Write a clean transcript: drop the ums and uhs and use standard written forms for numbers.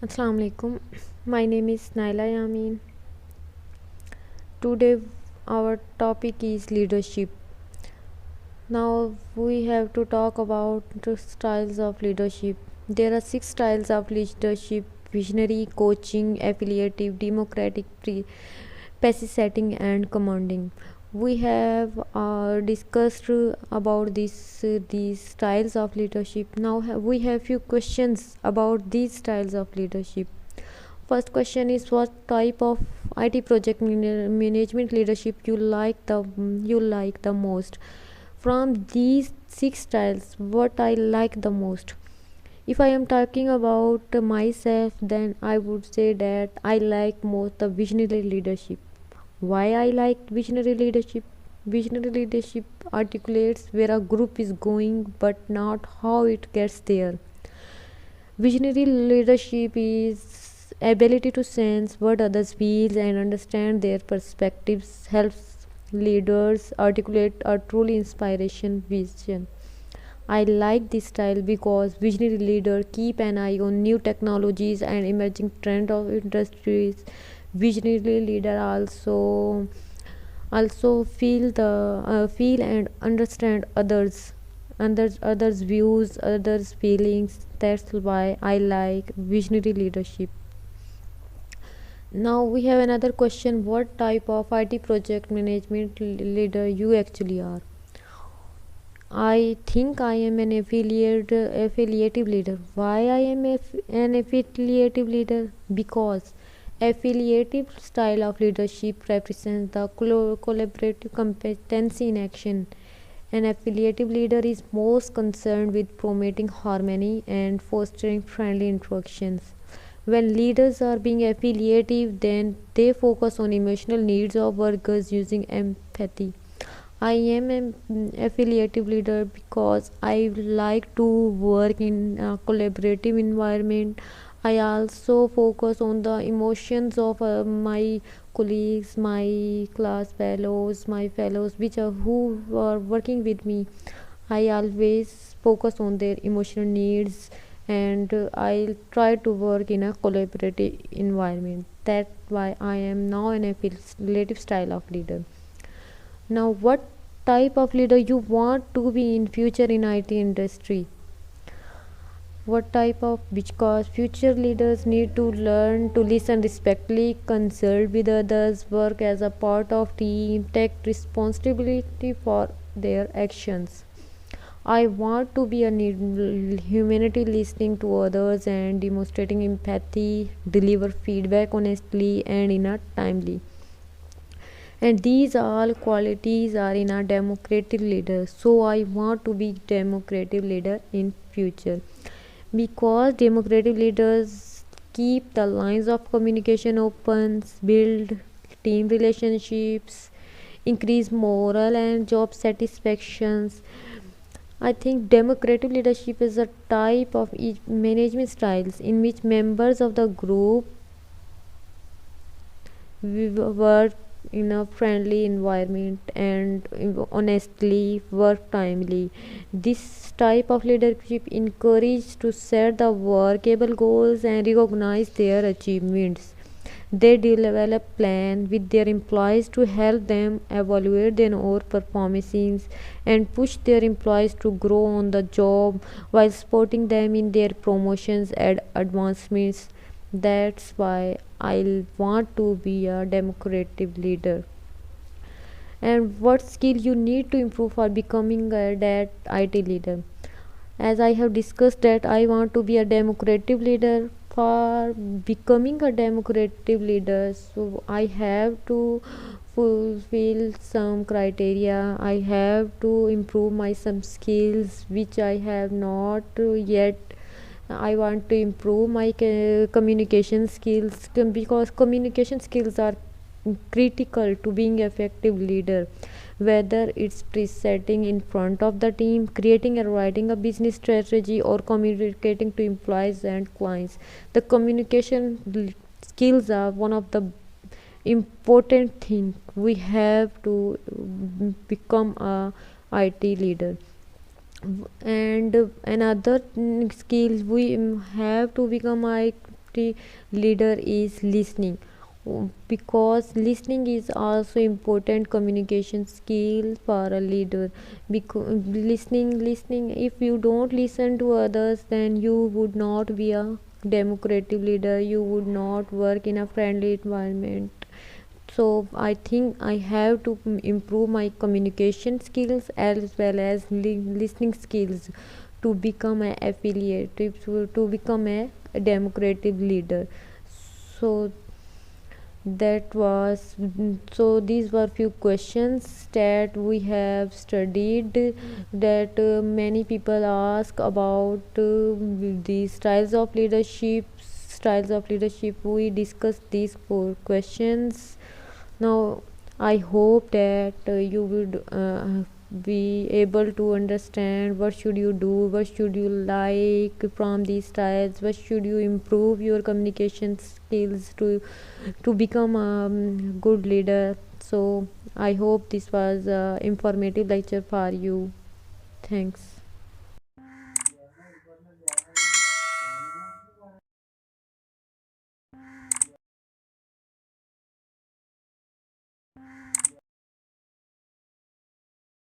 Assalamu alaikum. My name is Naila Yamin. Today our topic is leadership. Now we have to talk about the styles of leadership. There are six styles of leadership: visionary, coaching, affiliative, democratic, passive setting, and commanding. We have discussed about these styles of leadership. Now we have few questions about these styles of leadership. First question is, what type of IT project management leadership you like the most? From these six styles, what I like the most? If I am talking about myself, then I would say that I like most the visionary leadership. Why I like visionary leadership? Visionary leadership articulates where a group is going, but not how it gets there. Visionary leadership is ability to sense what others feel and understand their perspectives, helps leaders articulate a truly inspiration vision. I like this style because visionary leaders keep an eye on new technologies and emerging trends of industries. Visionary leader also feel and understand others views, others feelings. That's why I like visionary leadership. Now we have another question: what type of IT project management leader you actually are? I think I am an affiliative leader. Why I am an affiliative leader? Because affiliative style of leadership represents the collaborative competency in action. An affiliative leader is most concerned with promoting harmony and fostering friendly interactions. When leaders are being affiliative, then they focus on emotional needs of workers using empathy. I am an affiliative leader because I like to work in a collaborative environment. I also focus on the emotions of my colleagues, my class fellows, my fellows which are who are working with me. I always focus on their emotional needs, and I try to work in a collaborative environment. That's why I am now an affiliative style of leader. Now, what type of leader you want to be in future in IT industry? What type of, because future leaders need to learn to listen respectfully, consult with others, work as a part of team, take responsibility for their actions. I want to be a humanity, listening to others and demonstrating empathy, deliver feedback honestly and in a timely. And these all qualities are in a democratic leader. So I want to be democratic leader in future, because democratic leaders keep the lines of communication open, build team relationships, increase moral and job satisfactions. I think democratic leadership is a type of management styles in which members of the group we work in a friendly environment and honestly work timely. This type of leadership encourages to set the workable goals and recognize their achievements. They develop plan with their employees to help them evaluate their own performances and push their employees to grow on the job while supporting them in their promotions and advancements. That's why I want to be a democratic leader. And what skill you need to improve for becoming that IT leader? As I have discussed that I want to be a democratic leader. For becoming a democratic leader, so I have to fulfill some criteria. I have to improve my some skills which I have not yet. I want to improve my communication skills, because communication skills are critical to being effective leader, whether it's presenting in front of the team, creating and writing a business strategy, or communicating to employees and clients. The communication skills are one of the important thing we have to become a IT leader. And another skill we have to become leader is listening, because listening is also important communication skill for a leader. Because listening, if you don't listen to others, then you would not be a democratic leader, you would not work in a friendly environment. So I think I have to improve my communication skills as well as listening skills to become an affiliate, to become a democratic leader. So that was, so these were few questions that we have studied, that many people ask about the styles of leadership. We discussed these four questions. Now I hope that you would be able to understand what should you do, what should you like from these styles, what should you improve your communication skills to become a good leader. So I hope this was a informative lecture for you. Thanks.